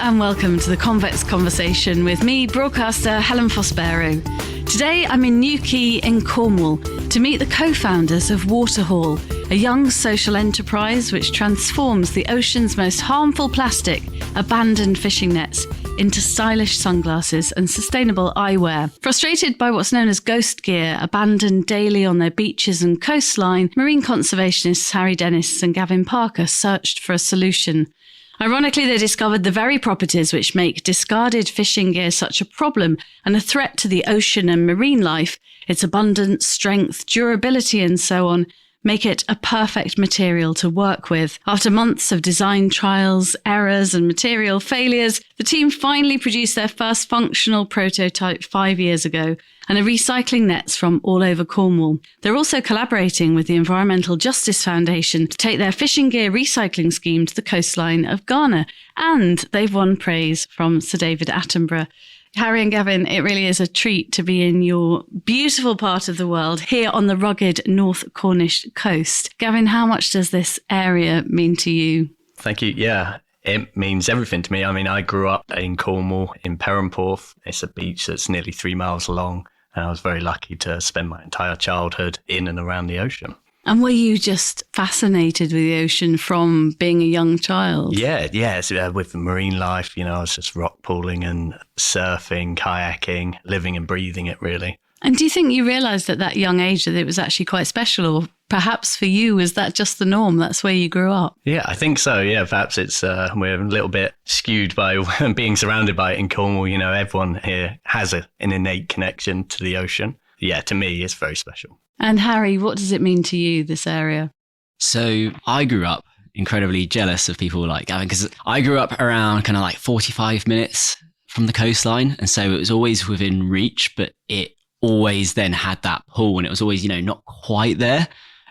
and welcome to the Convex Conversation with me, broadcaster Helen Fospero. Today I'm in Newquay in Cornwall to meet the co-founders of Waterhaul, a young social enterprise which transforms the ocean's most harmful plastic, abandoned fishing nets, into stylish sunglasses and sustainable eyewear. Frustrated by what's known as ghost gear, abandoned daily on their beaches and coastline, marine conservationists Harry Dennis and Gavin Parker searched for a solution. Ironically, they discovered the very properties which make discarded fishing gear such a problem and a threat to the ocean and marine life, its abundance, strength, durability and so on, make it a perfect material to work with. After months of design trials, errors and material failures, the team finally produced their first functional prototype 5 years ago and are recycling nets from all over Cornwall. They're also collaborating with the Environmental Justice Foundation to take their fishing gear recycling scheme to the coastline of Ghana. And they've won praise from Sir David Attenborough. Harry and Gavin, it really is a treat to be in your beautiful part of the world here on the rugged North Cornish coast. Gavin, how much does this area mean to you? Thank you. Yeah, it means everything to me. I mean, I grew up in Cornwall in Perranporth. It's a beach that's nearly 3 miles long. And I was very lucky to spend my entire childhood in and around the ocean. And were you just fascinated with the ocean from being a young child? Yeah. So, with marine life, I was just rock pooling and surfing, kayaking, living and breathing it, really. And do you think you realised at that young age that it was actually quite special? Or perhaps for you, was that just the norm? That's where you grew up? Yeah, I think so. Yeah, perhaps it's we're a little bit skewed by being surrounded by it in Cornwall. Everyone here has an innate connection to the ocean. Yeah, to me, it's very special. And Harry, what does it mean to you, this area? So I grew up incredibly jealous of people like Gavin because I grew up around kind of like 45 minutes from the coastline. And so it was always within reach, but it always then had that pull and it was always, not quite there.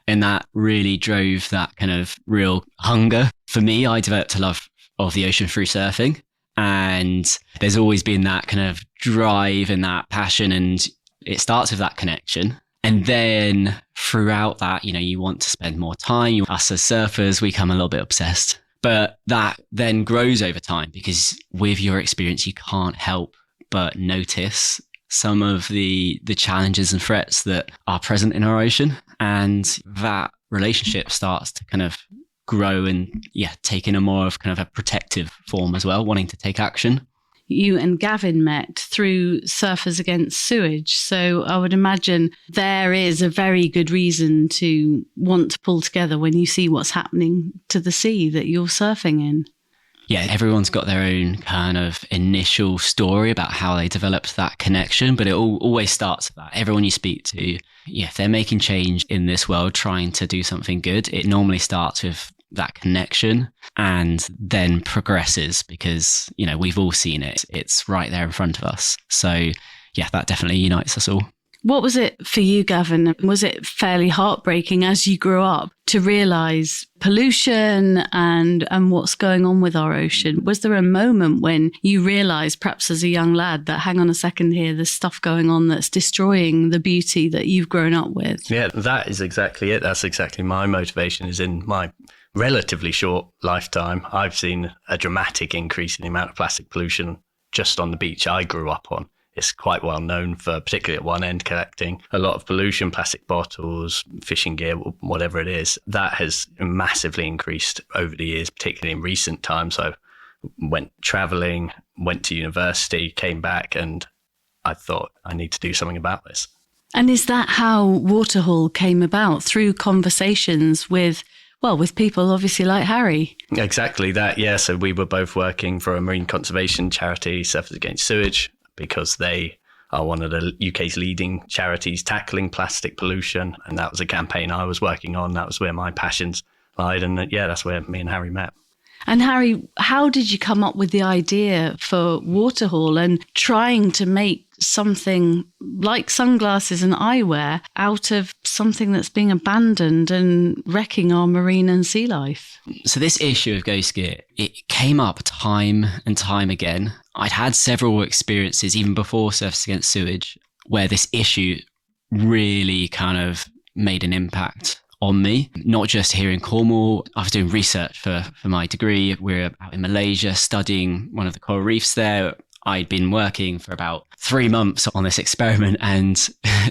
And that really drove that kind of real hunger. For me, I developed a love of the ocean through surfing. And there's always been that kind of drive and that passion. And it starts with that connection. And then throughout that, you want to spend more time. Us as surfers, we become a little bit obsessed. But that then grows over time because with your experience, you can't help but notice some of the challenges and threats that are present in our ocean. And that relationship starts to kind of grow and take in a more of kind of a protective form as well, wanting to take action. You and Gavin met through Surfers Against Sewage. So I would imagine there is a very good reason to want to pull together when you see what's happening to the sea that you're surfing in. Yeah, everyone's got their own kind of initial story about how they developed that connection, but it always starts with that. Everyone you speak to, if they're making change in this world, trying to do something good, it normally starts with that connection and then progresses because, we've all seen it. It's right there in front of us. So that definitely unites us all. What was it for you, Gavin? Was it fairly heartbreaking as you grew up to realise pollution and what's going on with our ocean? Was there a moment when you realised, perhaps as a young lad, that hang on a second here, there's stuff going on that's destroying the beauty that you've grown up with? Yeah, that is exactly it. That's exactly my motivation is in my relatively short lifetime. I've seen a dramatic increase in the amount of plastic pollution just on the beach I grew up on. It's quite well known for, particularly at one end, collecting a lot of pollution, plastic bottles, fishing gear, whatever it is. That has massively increased over the years, particularly in recent times. I went traveling, went to university, came back, and I thought I need to do something about this. And is that how Waterhaul came about? Through conversations with people obviously like Harry? Exactly that, yeah. So we were both working for a marine conservation charity, Surfers Against Sewage, because they are one of the UK's leading charities tackling plastic pollution. And that was a campaign I was working on. That was where my passions lied. And that's where me and Harry met. And Harry, how did you come up with the idea for Waterhaul and trying to make something like sunglasses and eyewear out of something that's being abandoned and wrecking our marine and sea life? So this issue of ghost gear, it came up time and time again. I'd had several experiences even before Surfers Against Sewage where this issue really kind of made an impact on me, not just here in Cornwall. I was doing research for my degree. We're out in Malaysia studying one of the coral reefs there. I'd been working for about 3 months on this experiment, and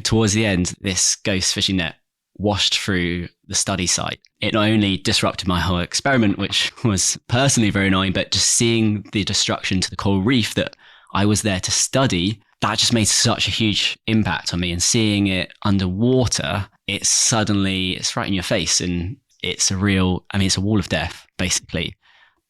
towards the end, this ghost fishing net washed through the study site. It not only disrupted my whole experiment, which was personally very annoying, but just seeing the destruction to the coral reef that I was there to study, that just made such a huge impact on me. And seeing it underwater, it's right in your face, and it's a wall of death, basically.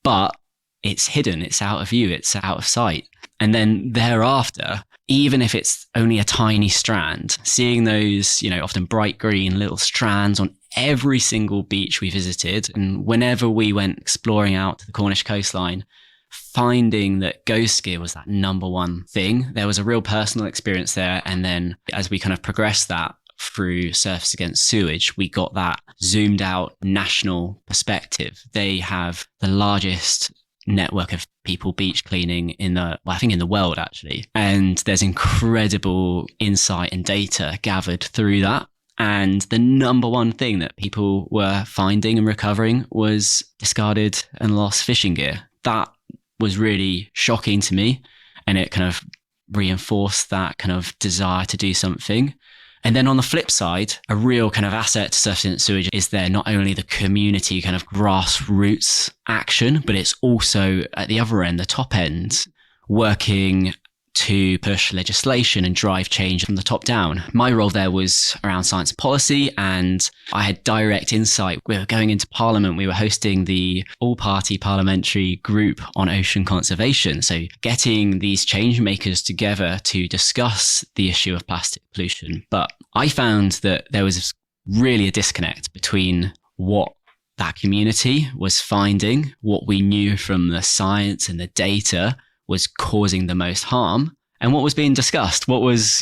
But it's hidden, it's out of view, it's out of sight. And then thereafter, even if it's only a tiny strand, seeing those, often bright green little strands on every single beach we visited, and whenever we went exploring out to the Cornish coastline, finding that ghost gear was that number one thing. There was a real personal experience there. And then as we kind of progressed that through Surfers Against Sewage, we got that zoomed out national perspective. They have the largest network of people beach cleaning in the world, actually. And there's incredible insight and data gathered through that. And the number one thing that people were finding and recovering was discarded and lost fishing gear. That was really shocking to me, and it kind of reinforced that kind of desire to do something. And then on the flip side, a real kind of asset to Surfers Against Sewage is there not only the community kind of grassroots action, but it's also at the other end, the top end, working to push legislation and drive change from the top down. My role there was around science and policy, and I had direct insight. We were going into Parliament. We were hosting the all-party parliamentary group on ocean conservation. So getting these change makers together to discuss the issue of plastic pollution. But I found that there was really a disconnect between what that community was finding, what we knew from the science and the data was causing the most harm, and what was being discussed, what was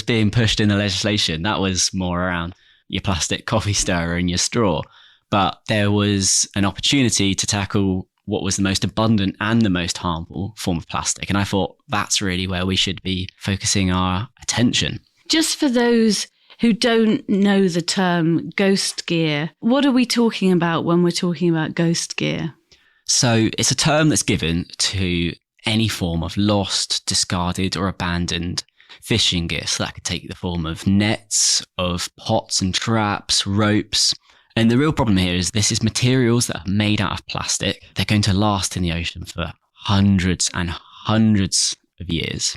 being pushed in the legislation. That was more around your plastic coffee stirrer and your straw. But there was an opportunity to tackle what was the most abundant and the most harmful form of plastic. And I thought that's really where we should be focusing our attention. Just for those who don't know the term ghost gear, what are we talking about when we're talking about ghost gear? So it's a term that's given to any form of lost, discarded or abandoned fishing gear. So that could take the form of nets, of pots and traps, ropes. And the real problem here is this is materials that are made out of plastic. They're going to last in the ocean for hundreds and hundreds of years.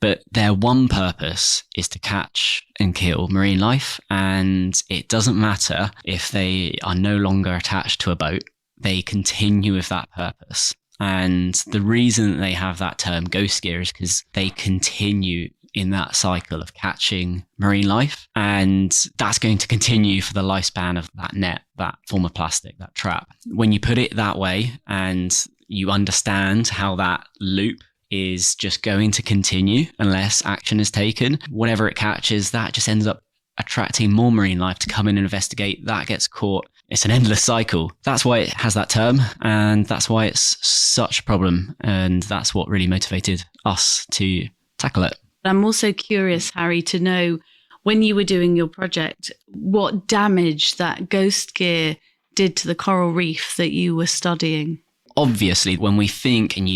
But their one purpose is to catch and kill marine life. And it doesn't matter if they are no longer attached to a boat. They continue with that purpose. And the reason that they have that term ghost gear is because they continue in that cycle of catching marine life. And that's going to continue for the lifespan of that net, that form of plastic, that trap. When you put it that way and you understand how that loop is just going to continue unless action is taken, whatever it catches, that just ends up attracting more marine life to come in and investigate. That gets caught. It's an endless cycle. That's why it has that term, and that's why it's such a problem. And that's what really motivated us to tackle it. I'm also curious, Harry, to know when you were doing your project, what damage that ghost gear did to the coral reef that you were studying. Obviously, when we think, and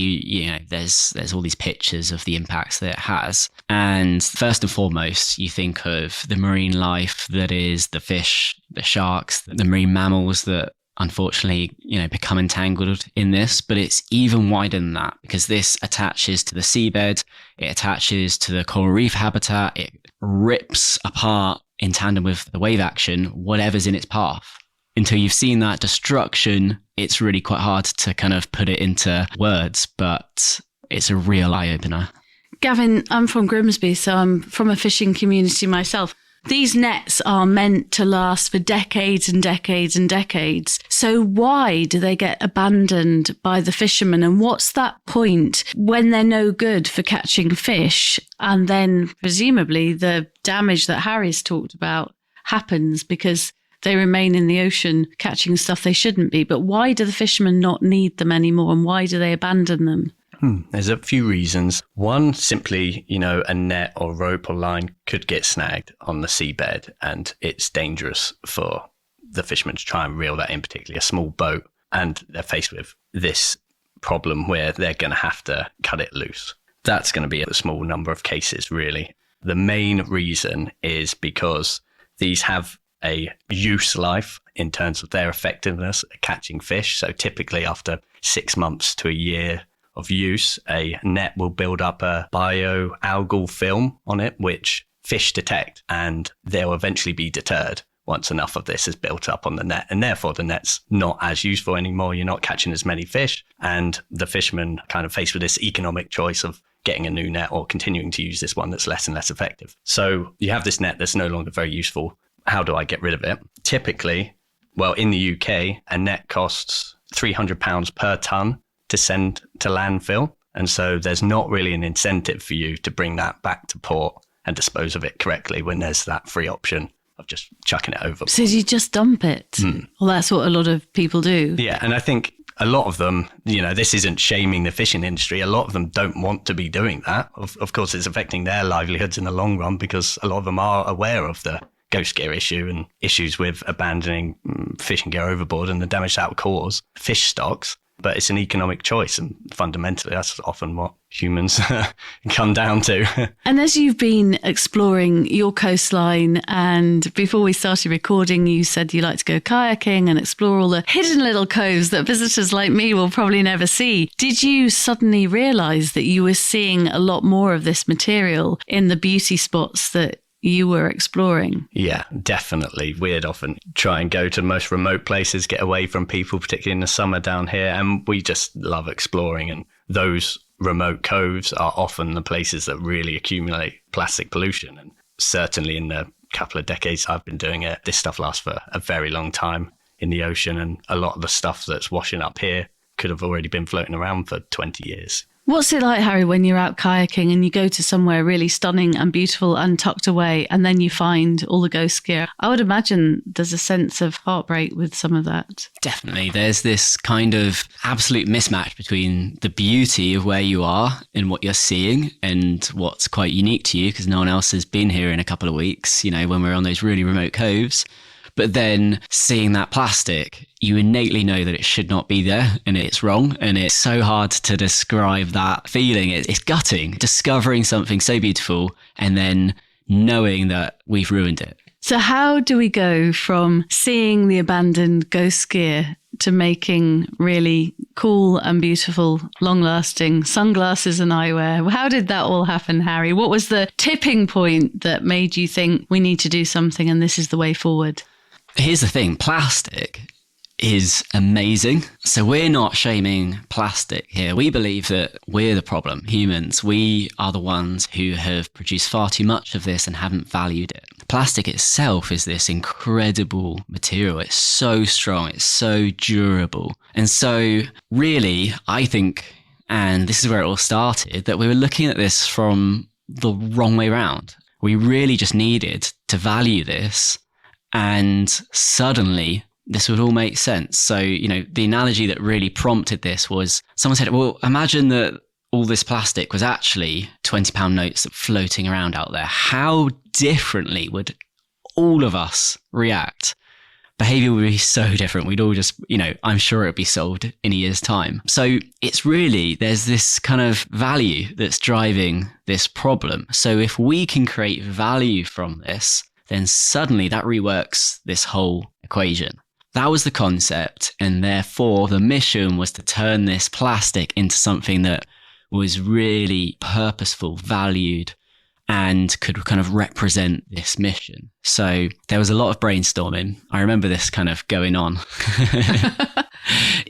there's all these pictures of the impacts that it has. And first and foremost, you think of the marine life that is the fish, the sharks, the marine mammals that unfortunately, become entangled in this. But it's even wider than that, because this attaches to the seabed, it attaches to the coral reef habitat, it rips apart in tandem with the wave action, whatever's in its path. Until you've seen that destruction, it's really quite hard to kind of put it into words, but it's a real eye-opener. Gavin, I'm from Grimsby, so I'm from a fishing community myself. These nets are meant to last for decades and decades and decades. So why do they get abandoned by the fishermen? And what's that point when they're no good for catching fish? And then presumably the damage that Harry's talked about happens because they remain in the ocean catching stuff they shouldn't be. But why do the fishermen not need them anymore, and why do they abandon them? There's a few reasons. One, simply, a net or rope or line could get snagged on the seabed, and it's dangerous for the fishermen to try and reel that in, particularly a small boat, and they're faced with this problem where they're going to have to cut it loose. That's going to be a small number of cases, really. The main reason is because these have a use life in terms of their effectiveness at catching fish. So typically after 6 months to a year of use, a net will build up a bioalgal film on it, which fish detect, and they'll eventually be deterred once enough of this is built up on the net. And therefore the net's not as useful anymore. You're not catching as many fish. And the fishermen kind of faced with this economic choice of getting a new net or continuing to use this one that's less and less effective. So you have this net that's no longer very useful. How do I get rid of it? Typically, well, in the UK, a net costs £300 per tonne to send to landfill. And so there's not really an incentive for you to bring that back to port and dispose of it correctly when there's that free option of just chucking it over. So you just dump it? Well, that's what a lot of people do. Yeah, and I think a lot of them, this isn't shaming the fishing industry. A lot of them don't want to be doing that. Of course, it's affecting their livelihoods in the long run because a lot of them are aware of the ghost gear issue and issues with abandoning fishing gear overboard and the damage that will cause fish stocks. But it's an economic choice, and fundamentally that's often what humans come down to. And as you've been exploring your coastline, and before we started recording, you said you like to go kayaking and explore all the hidden little coves that visitors like me will probably never see. Did you suddenly realise that you were seeing a lot more of this material in the beauty spots that you were exploring? Yeah, definitely. We'd often try and go to the most remote places, get away from people, particularly in the summer down here. And we just love exploring. And those remote coves are often the places that really accumulate plastic pollution. And certainly in the couple of decades I've been doing it, this stuff lasts for a very long time in the ocean. And a lot of the stuff that's washing up here could have already been floating around for 20 years. What's it like, Harry, when you're out kayaking and you go to somewhere really stunning and beautiful and tucked away, and then you find all the ghost gear? I would imagine there's a sense of heartbreak with some of that. Definitely. There's this kind of absolute mismatch between the beauty of where you are and what you're seeing and what's quite unique to you because no one else has been here in a couple of weeks, when we're on those really remote coves. But then seeing that plastic, you innately know that it should not be there and it's wrong. And it's so hard to describe that feeling. It's gutting, discovering something so beautiful and then knowing that we've ruined it. So how do we go from seeing the abandoned ghost gear to making really cool and beautiful, long-lasting sunglasses and eyewear? How did that all happen, Harry? What was the tipping point that made you think we need to do something and this is the way forward? Here's the thing, plastic is amazing. So we're not shaming plastic here. We believe that we're the problem, humans. We are the ones who have produced far too much of this and haven't valued it. Plastic itself is this incredible material. It's so strong. It's so durable. And so really, I think, and this is where it all started, that we were looking at this from the wrong way around. We really just needed to value this. And suddenly this would all make sense. So, the analogy that really prompted this was someone said, well, imagine that all this plastic was actually £20 notes floating around out there. How differently would all of us react? Behavior would be so different. We'd all just, I'm sure it would be solved in a year's time. So it's really, there's this kind of value that's driving this problem. So if we can create value from this, then suddenly that reworks this whole equation. That was the concept, and therefore the mission was to turn this plastic into something that was really purposeful, valued, and could kind of represent this mission. So there was a lot of brainstorming. I remember this kind of going on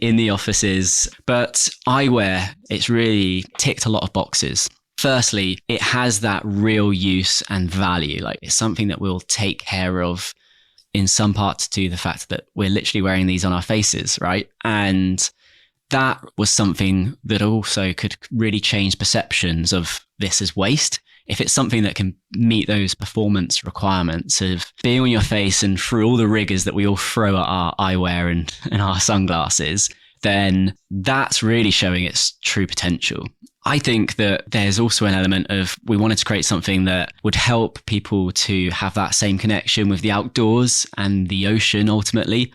in the offices, but eyewear, it's really ticked a lot of boxes. Firstly, it has that real use and value. Like it's something that we'll take care of in some parts to the fact that we're literally wearing these on our faces, right? And that was something that also could really change perceptions of this as waste. If it's something that can meet those performance requirements of being on your face and through all the rigors that we all throw at our eyewear and our sunglasses, then that's really showing its true potential. I think that there's also an element of we wanted to create something that would help people to have that same connection with the outdoors and the ocean ultimately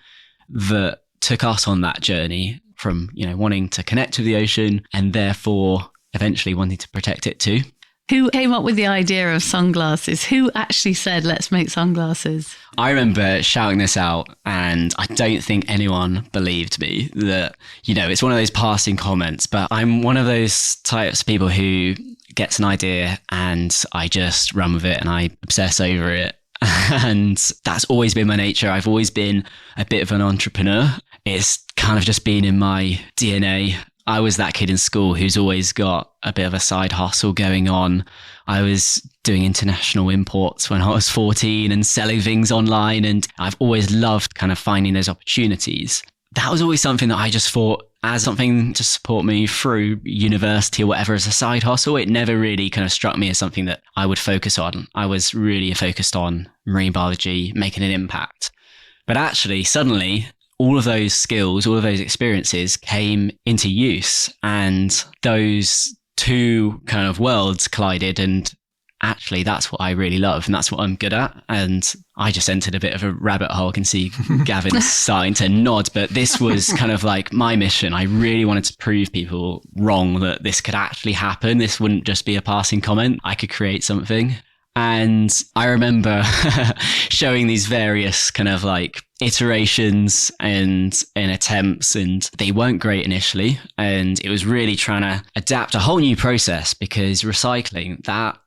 that took us on that journey from, wanting to connect with the ocean and therefore eventually wanting to protect it too. Who came up with the idea of sunglasses? Who actually said, let's make sunglasses? I remember shouting this out and I don't think anyone believed me that, it's one of those passing comments, but I'm one of those types of people who gets an idea and I just run with it and I obsess over it. And that's always been my nature. I've always been a bit of an entrepreneur. It's kind of just been in my DNA. I was that kid in school who's always got a bit of a side hustle going on. I was doing international imports when I was 14 and selling things online. And I've always loved kind of finding those opportunities. That was always something that I just thought as something to support me through university or whatever as a side hustle. It never really kind of struck me as something that I would focus on. I was really focused on marine biology, making an impact. But actually, suddenly, all of those skills, all of those experiences came into use and those two kind of worlds collided. And actually, that's what I really love and that's what I'm good at. And I just entered a bit of a rabbit hole. I can see Gavin starting to nod, but this was kind of like my mission. I really wanted to prove people wrong that this could actually happen. This wouldn't just be a passing comment. I could create something. And I remember showing these various kind of like iterations and attempts, and they weren't great initially. And it was really trying to adapt a whole new process because recycling, that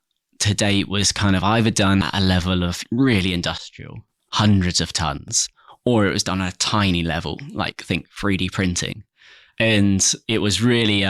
to date was kind of either done at a level of really industrial, hundreds of tons, or it was done at a tiny level, like think 3D printing. And it was really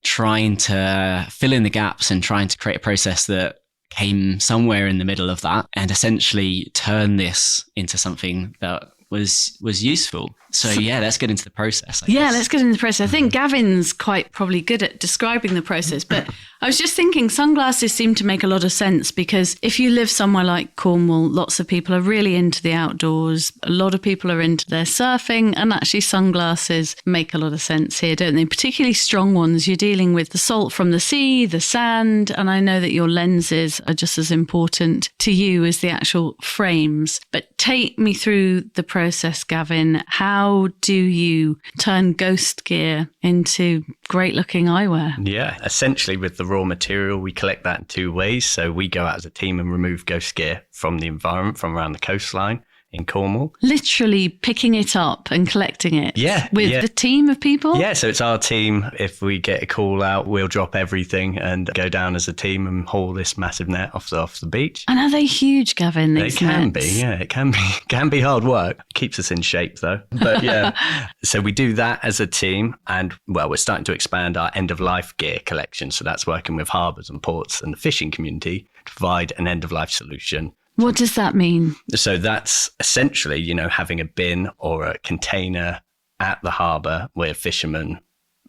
trying to fill in the gaps and trying to create a process that came somewhere in the middle of that and essentially turn this into something that was useful. So yeah, let's get into the process. Let's get into the process. I think Gavin's quite probably good at describing the process, but I was just thinking sunglasses seem to make a lot of sense because if you live somewhere like Cornwall, lots of people are really into the outdoors. A lot of people are into their surfing, and actually sunglasses make a lot of sense here, don't they? Particularly strong ones. You're dealing with the salt from the sea, the sand, and I know that your lenses are just as important to you as the actual frames. But take me through the process, Gavin. How do you turn ghost gear into great looking eyewear? Yeah, essentially with the raw material, we collect that in two ways. So we go out as a team and remove ghost gear from the environment, from around the coastline in Cornwall. Literally picking it up and collecting it? Yeah. With the team of people? Yeah, so it's our team. If we get a call out, we'll drop everything and go down as a team and haul this massive net off the beach. And are they huge, Gavin, these It can nets? be, yeah. It can be hard work. Keeps us in shape though. But yeah, so we do that as a team. And well, we're starting to expand our end-of-life gear collection. So that's working with harbours and ports and the fishing community to provide an end-of-life solution. What does that mean? So that's essentially, having a bin or a container at the harbour where fishermen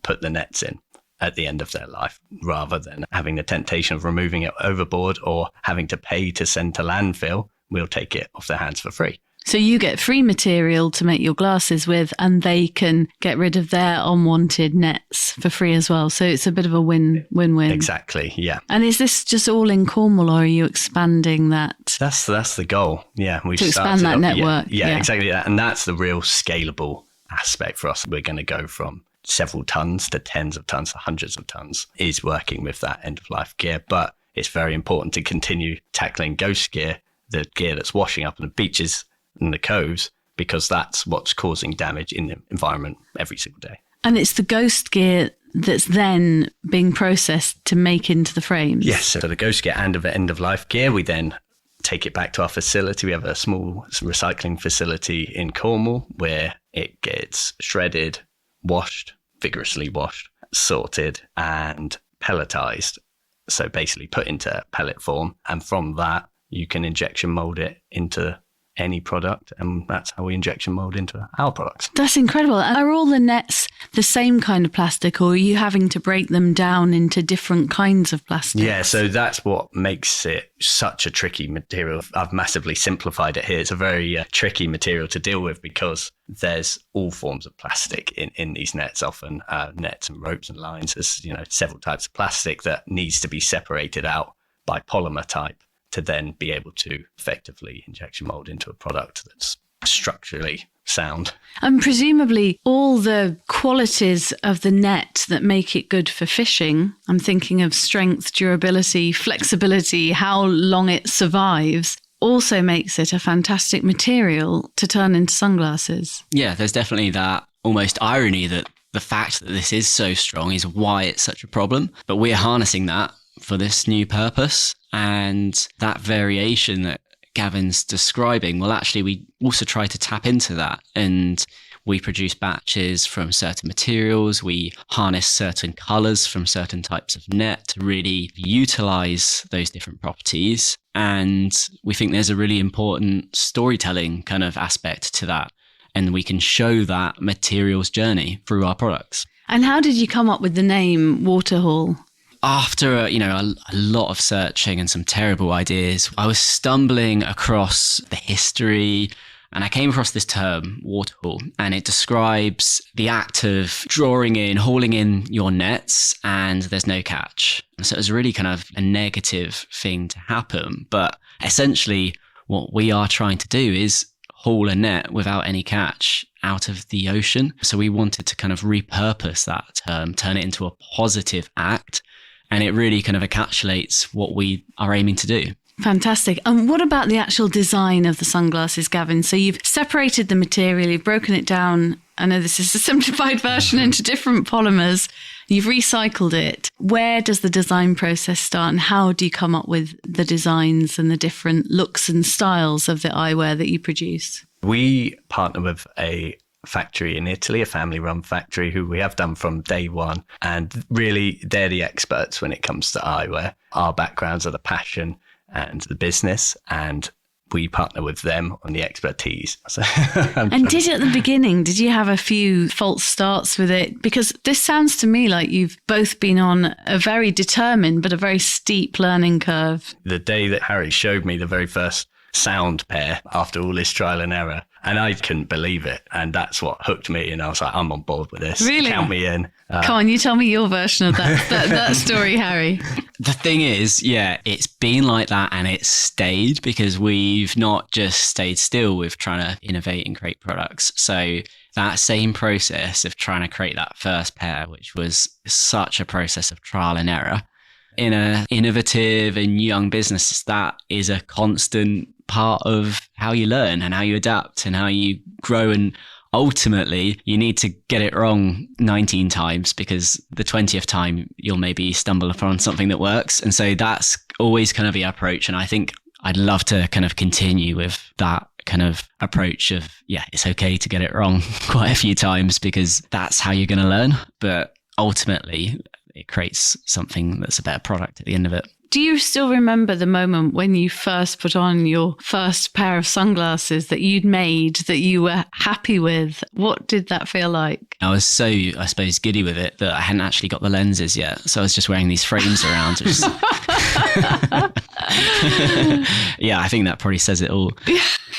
put the nets in at the end of their life, rather than having the temptation of removing it overboard or having to pay to send to landfill. We'll take it off their hands for free. So you get free material to make your glasses with, and they can get rid of their unwanted nets for free as well. So it's a bit of a win-win. Exactly, yeah. And is this just all in Cornwall, or are you expanding that? That's the goal. Yeah, to expand that network. Yeah, exactly that. And that's the real scalable aspect for us. We're going to go from several tons to tens of tons to hundreds of tons is working with that end-of-life gear. But it's very important to continue tackling ghost gear, the gear that's washing up on the beaches and the coves, because that's what's causing damage in the environment every single day. And it's the ghost gear that's then being processed to make into the frames? Yes, so the ghost gear and the end-of-life gear, we then take it back to our facility. We have a small recycling facility in Cornwall where it gets shredded, washed, vigorously washed, sorted and pelletized. So basically put into pellet form. And from that, you can injection mold it into any product, and that's how we injection mold into our products. That's incredible. Are all the nets the same kind of plastic, or are you having to break them down into different kinds of plastic? Yeah, so that's what makes it such a tricky material. I've massively simplified it here. It's a very tricky material to deal with because there's all forms of plastic in these nets, often nets and ropes and lines. There's several types of plastic that needs to be separated out by polymer type to then be able to effectively injection mold into a product that's structurally sound. And presumably all the qualities of the net that make it good for fishing, I'm thinking of strength, durability, flexibility, how long it survives, also makes it a fantastic material to turn into sunglasses. Yeah, there's definitely that almost irony that the fact that this is so strong is why it's such a problem. But we're harnessing that for this new purpose. And that variation that Gavin's describing, well, actually, we also try to tap into that. And we produce batches from certain materials. We harness certain colors from certain types of net to really utilize those different properties. And we think there's a really important storytelling kind of aspect to that. And we can show that materials journey through our products. And how did you come up with the name Waterhaul? After a lot of searching and some terrible ideas, I was stumbling across the history, and I came across this term, waterhaul, and it describes the act of drawing in, hauling in your nets, and there's no catch. So it was really kind of a negative thing to happen. But essentially, what we are trying to do is haul a net without any catch out of the ocean. So we wanted to kind of repurpose that term, turn it into a positive act. And it really kind of encapsulates what we are aiming to do. Fantastic. And what about the actual design of the sunglasses, Gavin? So you've separated the material, you've broken it down. I know this is a simplified version into different polymers. You've recycled it. Where does the design process start, and how do you come up with the designs and the different looks and styles of the eyewear that you produce? We partner with a factory in Italy, a family-run factory who we have done from day one. And really, they're the experts when it comes to eyewear. Our backgrounds are the passion and the business, and we partner with them on the expertise. And did at the beginning, did you have a few false starts with it? Because this sounds to me like you've both been on a very determined but a very steep learning curve. The day that Harry showed me the very first sound pair after all this trial and error, and I couldn't believe it. And that's what hooked me. And I was like, I'm on board with this. Really? Count me in. Come on, you tell me your version of that story, Harry. The thing is, yeah, it's been like that and it's stayed because we've not just stayed still with trying to innovate and create products. So that same process of trying to create that first pair, which was such a process of trial and error, in an innovative and young business, that is a constant part of how you learn and how you adapt and how you grow. And ultimately, you need to get it wrong 19 times because the 20th time you'll maybe stumble upon something that works. And so that's always kind of the approach. And I think I'd love to kind of continue with that kind of approach of, yeah, it's okay to get it wrong quite a few times because that's how you're going to learn. But ultimately, it creates something that's a better product at the end of it. Do you still remember the moment when you first put on your first pair of sunglasses that you'd made that you were happy with? What did that feel like? I was so, I suppose, giddy with it that I hadn't actually got the lenses yet. So I was just wearing these frames around. Yeah, I think that probably says it all.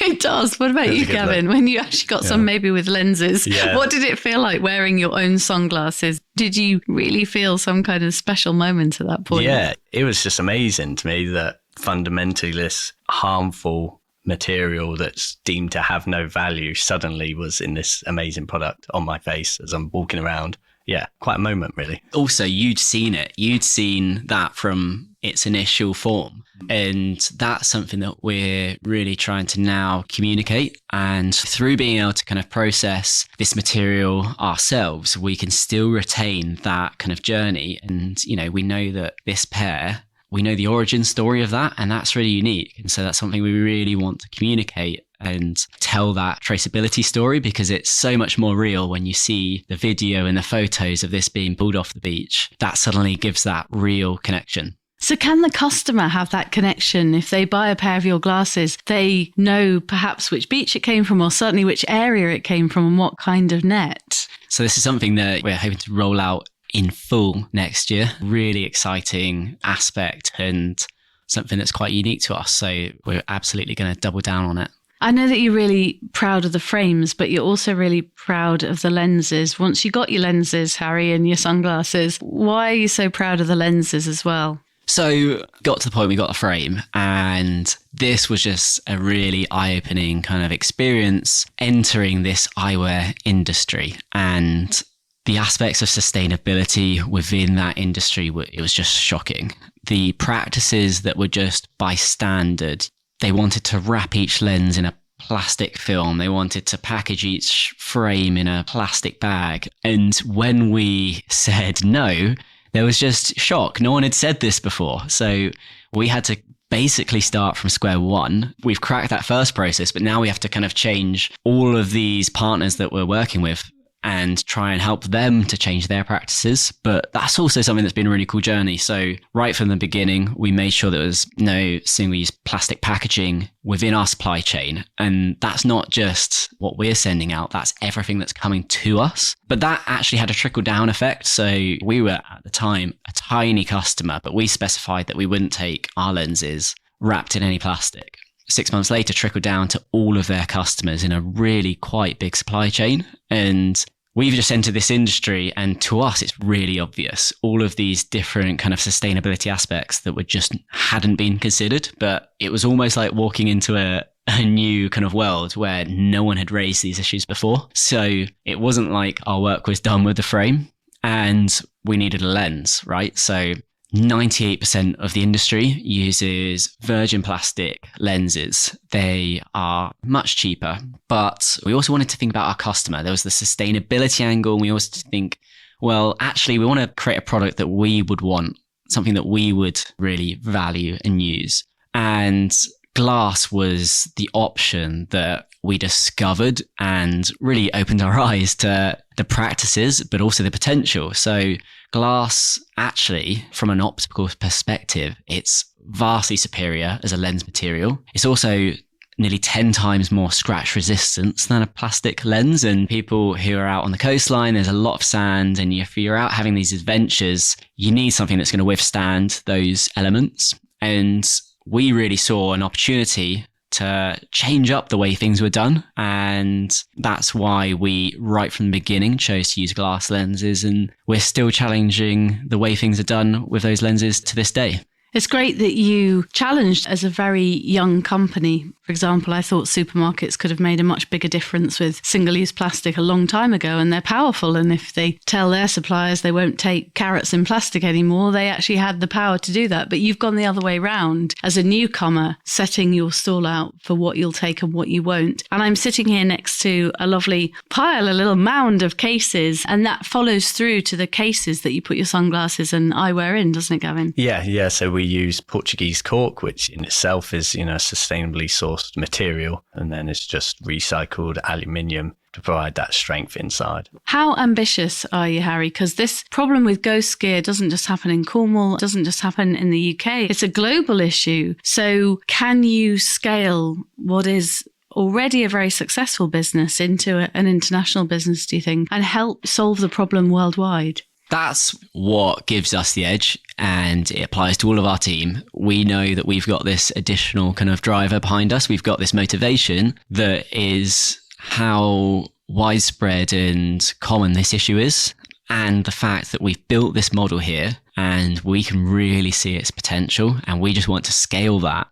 It does. What about you, Gavin? When you actually got some maybe with lenses, what did it feel like wearing your own sunglasses? Did you really feel some kind of special moment at that point? Yeah, it was just amazing to me that fundamentally this harmful material that's deemed to have no value suddenly was in this amazing product on my face as I'm walking around. Yeah, quite a moment, really. Also, you'd seen it. You'd seen that from its initial form. And that's something that we're really trying to now communicate. And through being able to kind of process this material ourselves, we can still retain that kind of journey. And, you know, we know that this pair, we know the origin story of that, and that's really unique. And so that's something we really want to communicate and tell that traceability story, because it's so much more real when you see the video and the photos of this being pulled off the beach. That suddenly gives that real connection. So can the customer have that connection? If they buy a pair of your glasses, they know perhaps which beach it came from, or certainly which area it came from and what kind of net. So this is something that we're hoping to roll out in full next year. Really exciting aspect and something that's quite unique to us. So we're absolutely going to double down on it. I know that you're really proud of the frames, but you're also really proud of the lenses. Once you got your lenses, Harry, and your sunglasses, why are you so proud of the lenses as well? So got to the point we got a frame, and this was just a really eye-opening kind of experience entering this eyewear industry, and the aspects of sustainability within that industry, it was just shocking. The practices that were just by standard, they wanted to wrap each lens in a plastic film. They wanted to package each frame in a plastic bag. And when we said no, there was just shock. No one had said this before. So we had to basically start from square one. We've cracked that first process, but now we have to kind of change all of these partners that we're working with and try and help them to change their practices. But that's also something that's been a really cool journey. So right from the beginning, we made sure there was no single-use plastic packaging within our supply chain. And that's not just what we're sending out, that's everything that's coming to us. But that actually had a trickle-down effect. So we were, at the time, a tiny customer, but we specified that we wouldn't take our lenses wrapped in any plastic. 6 months later, trickled down to all of their customers in a really quite big supply chain. And we've just entered this industry, and to us, it's really obvious. All of these different kind of sustainability aspects that hadn't been considered, but it was almost like walking into a new kind of world where no one had raised these issues before. So it wasn't like our work was done with the frame and we needed a lens, right? So 98% of the industry uses virgin plastic lenses. They are much cheaper, but we also wanted to think about our customer. There was the sustainability angle. And we also think, well, actually, we want to create a product that we would want, something that we would really value and use. And glass was the option that we discovered and really opened our eyes to the practices, but also the potential. So glass, actually, from an optical perspective, it's vastly superior as a lens material. It's also nearly 10 times more scratch resistance than a plastic lens. And people who are out on the coastline, there's a lot of sand. And if you're out having these adventures, you need something that's going to withstand those elements. And we really saw an opportunity to change up the way things were done. And that's why we, right from the beginning, chose to use glass lenses. And we're still challenging the way things are done with those lenses to this day. It's great that you challenged as a very young company. For example, I thought supermarkets could have made a much bigger difference with single-use plastic a long time ago, and they're powerful. And if they tell their suppliers they won't take carrots in plastic anymore, they actually had the power to do that. But you've gone the other way round as a newcomer, setting your stall out for what you'll take and what you won't. And I'm sitting here next to a lovely pile, a little mound of cases, and that follows through to the cases that you put your sunglasses and eyewear in, doesn't it, Gavin? Yeah. So we use Portuguese cork, which in itself is, sustainably sourced material, and then it's just recycled aluminium to provide that strength inside. How ambitious are you, Harry? Because this problem with ghost gear doesn't just happen in Cornwall, it doesn't just happen in the UK. It's a global issue. So can you scale what is already a very successful business into an international business, do you think, and help solve the problem worldwide? That's what gives us the edge, and it applies to all of our team. We know that we've got this additional kind of driver behind us. We've got this motivation that is how widespread and common this issue is, and the fact that we've built this model here and we can really see its potential, and we just want to scale that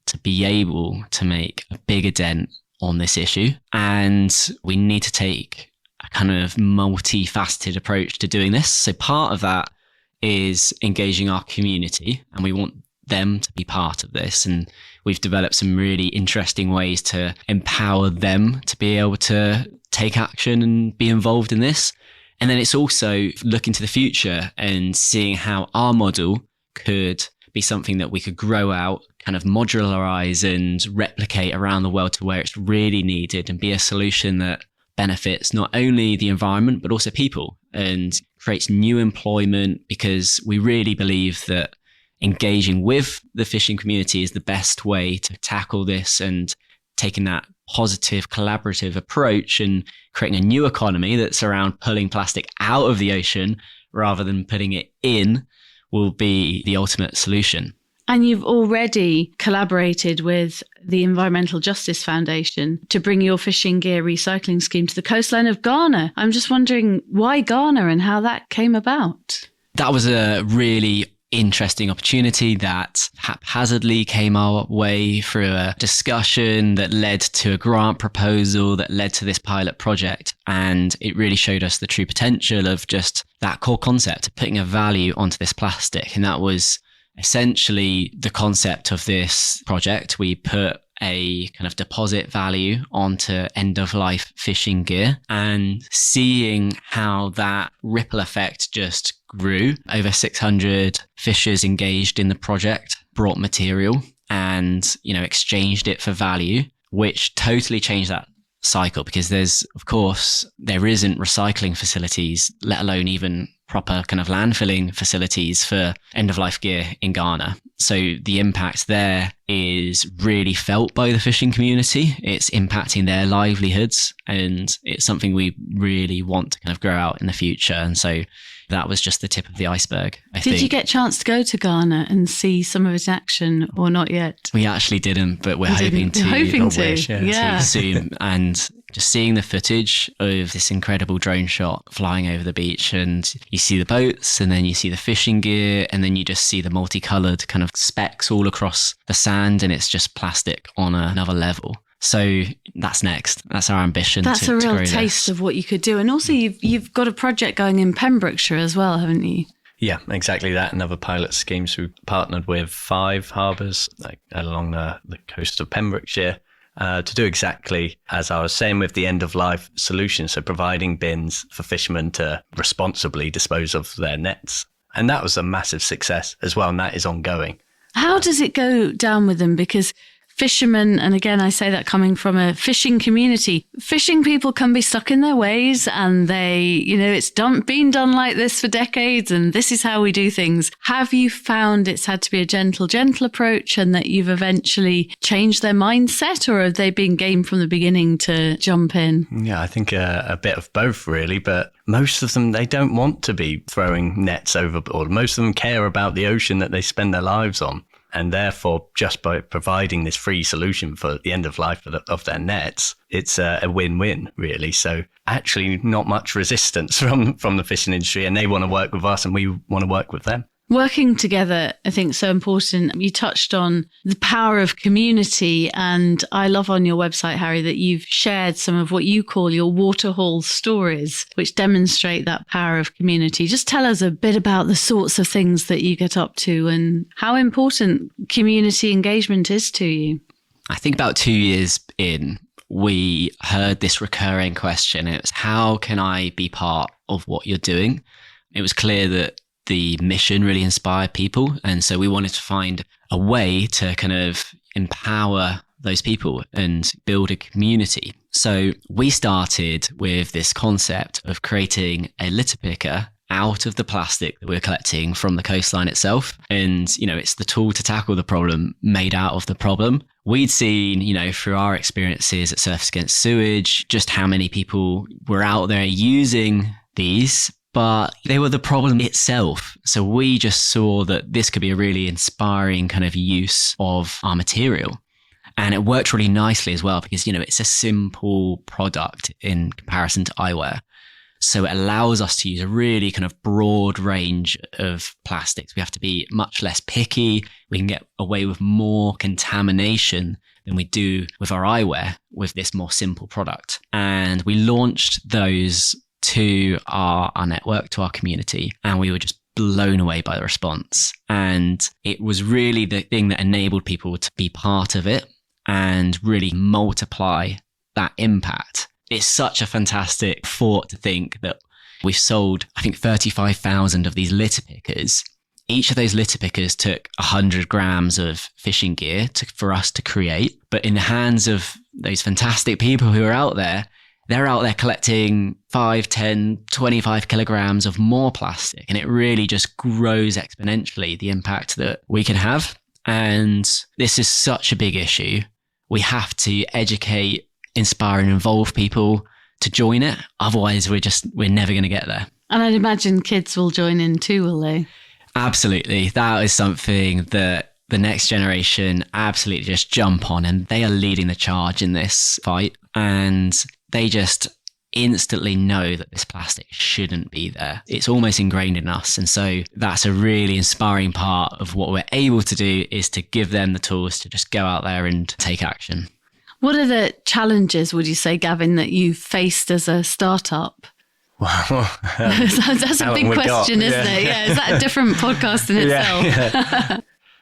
to be able to make a bigger dent on this issue. And we need to take a kind of multifaceted approach to doing this. So part of that is engaging our community, and we want them to be part of this. And we've developed some really interesting ways to empower them to be able to take action and be involved in this. And then it's also looking to the future and seeing how our model could be something that we could grow out, kind of modularize and replicate around the world to where it's really needed, and be a solution that benefits not only the environment, but also people, and creates new employment, because we really believe that engaging with the fishing community is the best way to tackle this, and taking that positive collaborative approach and creating a new economy that's around pulling plastic out of the ocean rather than putting it in will be the ultimate solution. And you've already collaborated with the Environmental Justice Foundation to bring your fishing gear recycling scheme to the coastline of Ghana. I'm just wondering why Ghana and how that came about. That was a really interesting opportunity that haphazardly came our way through a discussion that led to a grant proposal that led to this pilot project. And it really showed us the true potential of just that core concept, putting a value onto this plastic. And that was essentially the concept of this project. We put a kind of deposit value onto end-of-life fishing gear, and seeing how that ripple effect just grew. Over 600 fishers engaged in the project, brought material and, exchanged it for value, which totally changed that cycle, because there isn't recycling facilities, let alone even proper kind of landfilling facilities for end-of-life gear in Ghana. So the impact there is really felt by the fishing community. It's impacting their livelihoods, and it's something we really want to kind of grow out in the future. And so that was just the tip of the iceberg, I think. Did you get a chance to go to Ghana and see some of it in action, or not yet? We actually didn't, but we're hoping to. Yeah. Soon. And just seeing the footage of this incredible drone shot flying over the beach, and you see the boats, and then you see the fishing gear, and then you just see the multicolored kind of specks all across the sand, and it's just plastic on another level. So that's next. That's our ambition. That's a real taste of what you could do. And also you've got a project going in Pembrokeshire as well, haven't you? Yeah, exactly that. Another pilot scheme. So we partnered with 5 harbours along the coast of Pembrokeshire to do exactly as I was saying with the end-of-life solution. So providing bins for fishermen to responsibly dispose of their nets. And that was a massive success as well. And that is ongoing. How does it go down with them? Because fishermen, and again, I say that coming from a fishing community, fishing people can be stuck in their ways, and it's been done like this for decades, and this is how we do things. Have you found it's had to be a gentle approach, and that you've eventually changed their mindset, or have they been game from the beginning to jump in? Yeah, I think a bit of both really, but most of them, they don't want to be throwing nets overboard. Most of them care about the ocean that they spend their lives on. And therefore, just by providing this free solution for the end of life of their nets, it's a win-win, really. So actually not much resistance from the fishing industry, and they want to work with us and we want to work with them. Working together, I think, is so important. You touched on the power of community, and I love on your website, Harry, that you've shared some of what you call your Waterhaul stories, which demonstrate that power of community. Just tell us a bit about the sorts of things that you get up to and how important community engagement is to you. I think about 2 years in, we heard this recurring question. It was, how can I be part of what you're doing? It was clear that the mission really inspired people. And so we wanted to find a way to kind of empower those people and build a community. So we started with this concept of creating a litter picker out of the plastic that we're collecting from the coastline itself. And, it's the tool to tackle the problem made out of the problem. We'd seen, through our experiences at Surfers Against Sewage, just how many people were out there using these, but they were the problem itself. So we just saw that this could be a really inspiring kind of use of our material. And it worked really nicely as well because, it's a simple product in comparison to eyewear. So it allows us to use a really kind of broad range of plastics. We have to be much less picky. We can get away with more contamination than we do with our eyewear with this more simple product. And we launched those to our network, to our community, and we were just blown away by the response. And it was really the thing that enabled people to be part of it and really multiply that impact. It's such a fantastic thought to think that we've sold, I think, 35,000 of these litter pickers. Each of those litter pickers took 100 grams of fishing gear for us to create. But in the hands of those fantastic people who are out there, they're out there collecting 5, 10, 25 kilograms of more plastic. And it really just grows exponentially, the impact that we can have. And this is such a big issue. We have to educate, inspire and involve people to join it. Otherwise, we're never going to get there. And I'd imagine kids will join in too, will they? Absolutely. That is something that the next generation absolutely just jump on, and they are leading the charge in this fight. And they just instantly know that this plastic shouldn't be there. It's almost ingrained in us. And so that's a really inspiring part of what we're able to do, is to give them the tools to just go out there and take action. What are the challenges, would you say, Gavin, that you've faced as a startup? Well, that's a big question, isn't it? Yeah, is that a different podcast in itself? Yeah.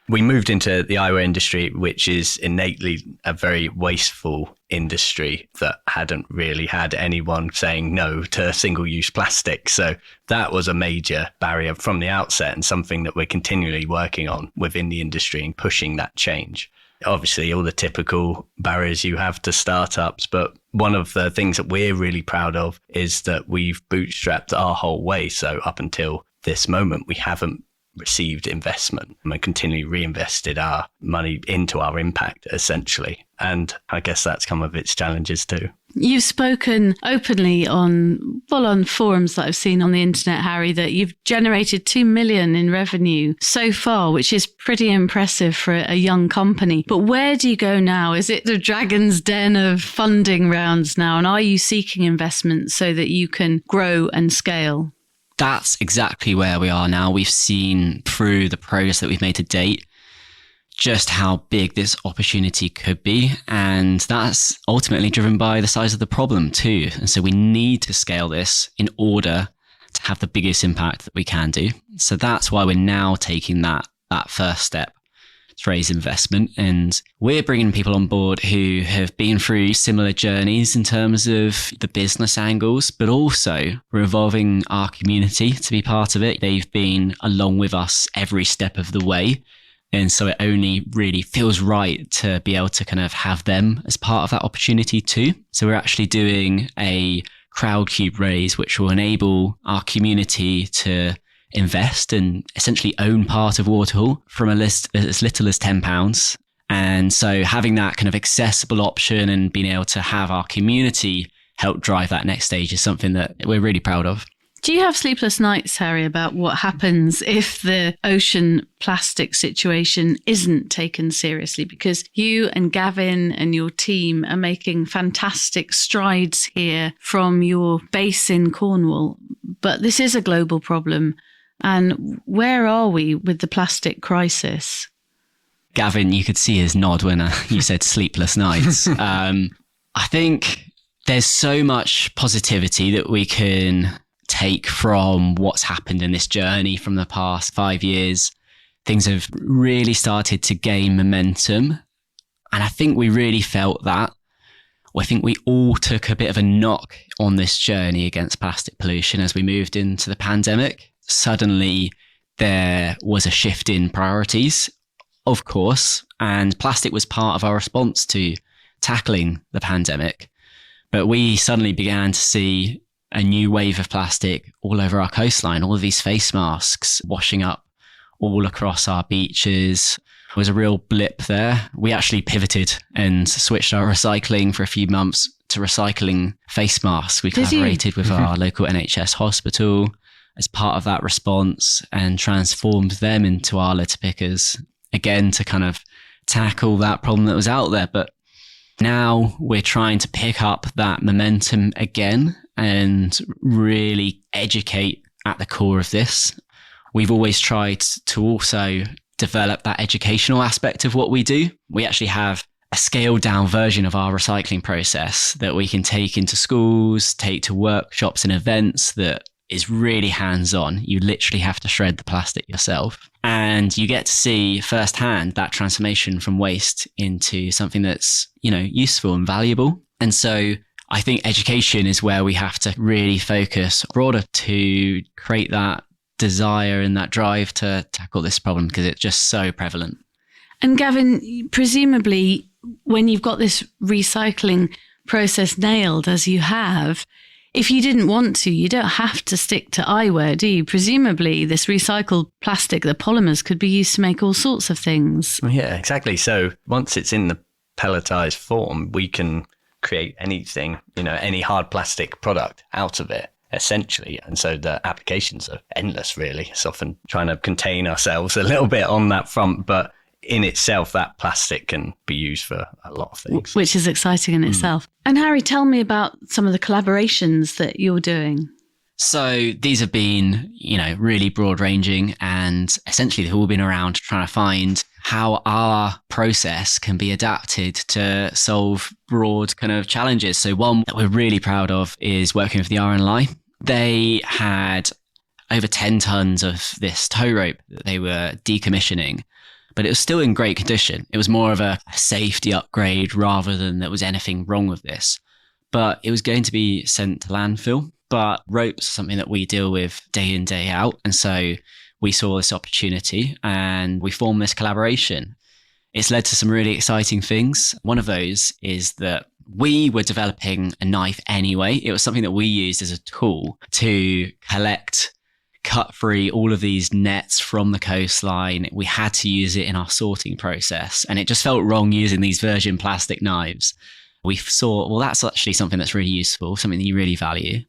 We moved into the eyewear industry, which is innately a very wasteful industry that hadn't really had anyone saying no to single-use plastic. So that was a major barrier from the outset, and something that we're continually working on within the industry and pushing that change. Obviously, all the typical barriers you have to startups, but one of the things that we're really proud of is that we've bootstrapped our whole way. So up until this moment, we haven't received investment, and we continually reinvested our money into our impact, essentially. And I guess that's come with its challenges too. You've spoken openly on forums that I've seen on the internet, Harry, that you've generated 2 million in revenue so far, which is pretty impressive for a young company. But where do you go now? Is it the dragon's den of funding rounds now? And are you seeking investment so that you can grow and scale? That's exactly where we are now. We've seen through the progress that we've made to date just how big this opportunity could be. And that's ultimately driven by the size of the problem too. And so we need to scale this in order to have the biggest impact that we can do. So that's why we're now taking that first step to raise investment. And we're bringing people on board who have been through similar journeys in terms of the business angles, but also we're involving our community to be part of it. They've been along with us every step of the way. And so it only really feels right to be able to kind of have them as part of that opportunity too. So we're actually doing a Crowdcube raise, which will enable our community to invest and essentially own part of Waterhaul from as little as £10. And so having that kind of accessible option and being able to have our community help drive that next stage is something that we're really proud of. Do you have sleepless nights, Harry, about what happens if the ocean plastic situation isn't taken seriously? Because you and Gavin and your team are making fantastic strides here from your base in Cornwall. But this is a global problem. And where are we with the plastic crisis? Gavin, you could see his nod when you said sleepless nights. I think there's so much positivity that we can take from what's happened in this journey from the past 5 years. Things have really started to gain momentum. And I think we really felt that. I think we all took a bit of a knock on this journey against plastic pollution as we moved into the pandemic. Suddenly there was a shift in priorities, of course, and plastic was part of our response to tackling the pandemic. But we suddenly began to see a new wave of plastic all over our coastline, all of these face masks washing up all across our beaches. There was a real blip there. We actually pivoted and switched our recycling for a few months to recycling face masks. We collaborated with our local NHS hospital as part of that response and transformed them into our litter pickers, again, to kind of tackle that problem that was out there. But now we're trying to pick up that momentum again and really educate at the core of this. We've always tried to also develop that educational aspect of what we do. We actually have a scaled down version of our recycling process that we can take into schools, take to workshops and events that is really hands-on. You literally have to shred the plastic yourself. And you get to see firsthand that transformation from waste into something that's, useful and valuable. And so I think education is where we have to really focus broader to create that desire and that drive to tackle this problem because it's just so prevalent. And Gavin, presumably when you've got this recycling process nailed as you have, if you didn't want to, you don't have to stick to eyewear, do you? Presumably, this recycled plastic, the polymers, could be used to make all sorts of things. Yeah, exactly. So once it's in the pelletized form, we can create anything, any hard plastic product out of it, essentially. And so the applications are endless, really. It's often trying to contain ourselves a little bit on that front, but in itself, that plastic can be used for a lot of things. Which is exciting in itself. And Harry, tell me about some of the collaborations that you're doing. So these have been, really broad ranging, and essentially they've all been around trying to find how our process can be adapted to solve broad kind of challenges. So one that we're really proud of is working with the RNLI. They had over 10 tons of this tow rope that they were decommissioning, but it was still in great condition. It was more of a safety upgrade rather than there was anything wrong with this. But it was going to be sent to landfill. But rope's something that we deal with day in, day out. And so we saw this opportunity and we formed this collaboration. It's led to some really exciting things. One of those is that we were developing a knife anyway. It was something that we used as a tool to collect, cut free all of these nets from the coastline. We had to use it in our sorting process, and it just felt wrong using these virgin plastic knives. We saw, well, that's actually something that's really useful, something that you really value.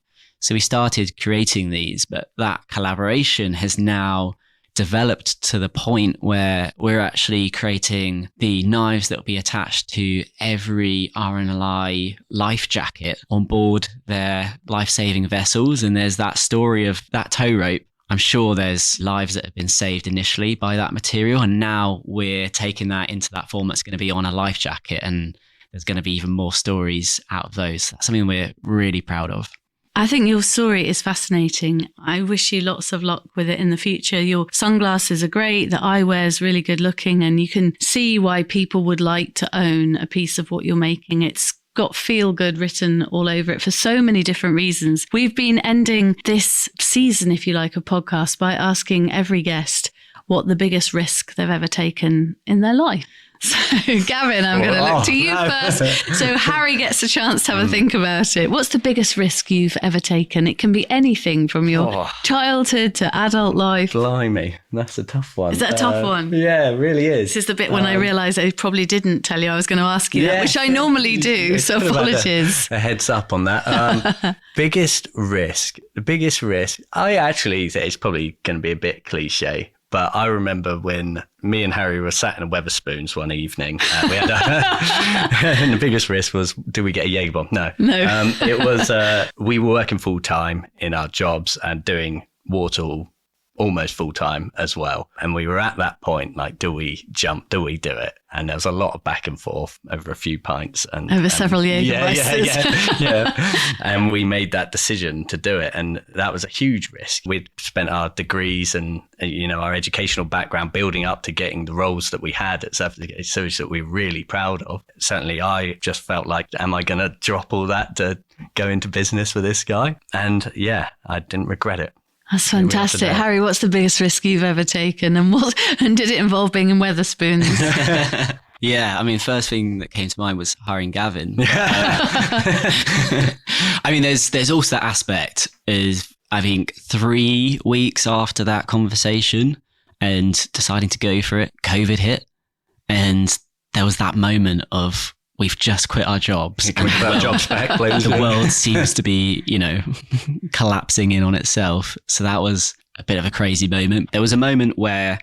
So we started creating these, but that collaboration has now developed to the point where we're actually creating the knives that will be attached to every RNLI life jacket on board their life-saving vessels. And there's that story of that tow rope. I'm sure there's lives that have been saved initially by that material. And now we're taking that into that form that's going to be on a life jacket. And there's going to be even more stories out of those. That's something we're really proud of. I think your story is fascinating. I wish you lots of luck with it in the future. Your sunglasses are great. The eyewear is really good looking, and you can see why people would like to own a piece of what you're making. It's got feel good written all over it for so many different reasons. We've been ending this season, if you like, of podcast by asking every guest what the biggest risk they've ever taken in their life. So, Gavin, I'm going to look to you first. So Harry gets a chance to have a think about it. What's the biggest risk you've ever taken? It can be anything from your childhood to adult life. Blimey, that's a tough one. Is that a tough one? Yeah, it really is. This is the bit when I realised I probably didn't tell you I was going to ask you that, which I normally do. So apologies. A heads up on that. Biggest risk. The biggest risk, I actually think it's probably going to be a bit cliche. But I remember when me and Harry were sat in a Weatherspoons one evening, we had and the biggest risk was, do we get a Jaeger bomb? No. It was, we were working full time in our jobs and doing Waterhaul almost full time as well. And we were at that point, like, do we jump? Do we do it? And there was a lot of back and forth over a few pints and over several years. Yeah. And we made that decision to do it. And that was a huge risk. We'd spent our degrees and, our educational background building up to getting the roles that we had at Surface that we're really proud of. Certainly, I just felt like, am I going to drop all that to go into business with this guy? And yeah, I didn't regret it. That's fantastic. Harry, what's the biggest risk you've ever taken, and did it involve being in Weatherspoons? Yeah, I mean, first thing that came to mind was hiring Gavin. I mean, there's also that aspect is, I think 3 weeks after that conversation and deciding to go for it, COVID hit. And there was that moment of, we've just quit our jobs. The world seems to be, collapsing in on itself. So that was a bit of a crazy moment. There was a moment where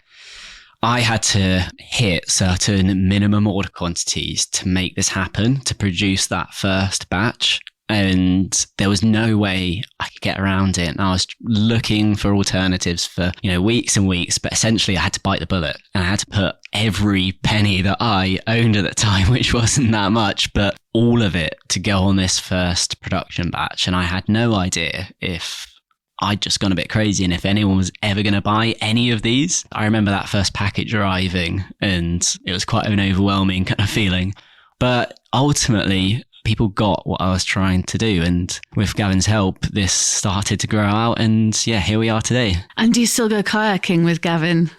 I had to hit certain minimum order quantities to make this happen, to produce that first batch. And there was no way I could get around it. And I was looking for alternatives for, weeks and weeks, but essentially I had to bite the bullet and I had to put every penny that I owned at the time, which wasn't that much, but all of it to go on this first production batch. And I had no idea if I'd just gone a bit crazy and if anyone was ever going to buy any of these. I remember that first package arriving and it was quite an overwhelming kind of feeling. But ultimately, people got what I was trying to do. And with Gavin's help, this started to grow out. And yeah, here we are today. And do you still go kayaking with Gavin?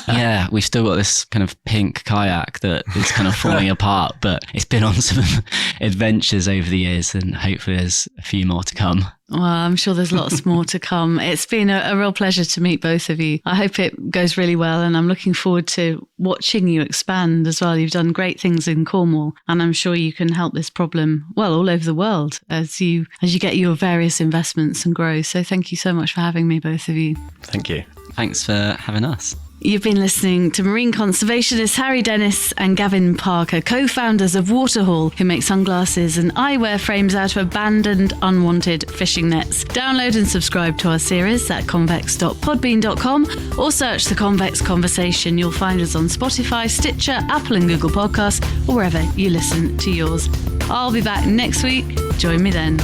Yeah, we've still got this kind of pink kayak that is kind of falling apart, but it's been on some adventures over the years, and hopefully there's a few more to come. Well, I'm sure there's lots more to come. It's been a real pleasure to meet both of you. I hope it goes really well, and I'm looking forward to watching you expand as well. You've done great things in Cornwall, and I'm sure you can help this problem, well, all over the world as you get your various investments and grow. So thank you so much for having me, both of you. Thank you. Thanks for having us. You've been listening to marine conservationists Harry Dennis and Gavin Parker, co-founders of Waterhaul, who make sunglasses and eyewear frames out of abandoned, unwanted fishing nets. Download and subscribe to our series at convex.podbean.com or search The Convex Conversation. You'll find us on Spotify, Stitcher, Apple and Google Podcasts, or wherever you listen to yours. I'll be back next week. Join me then.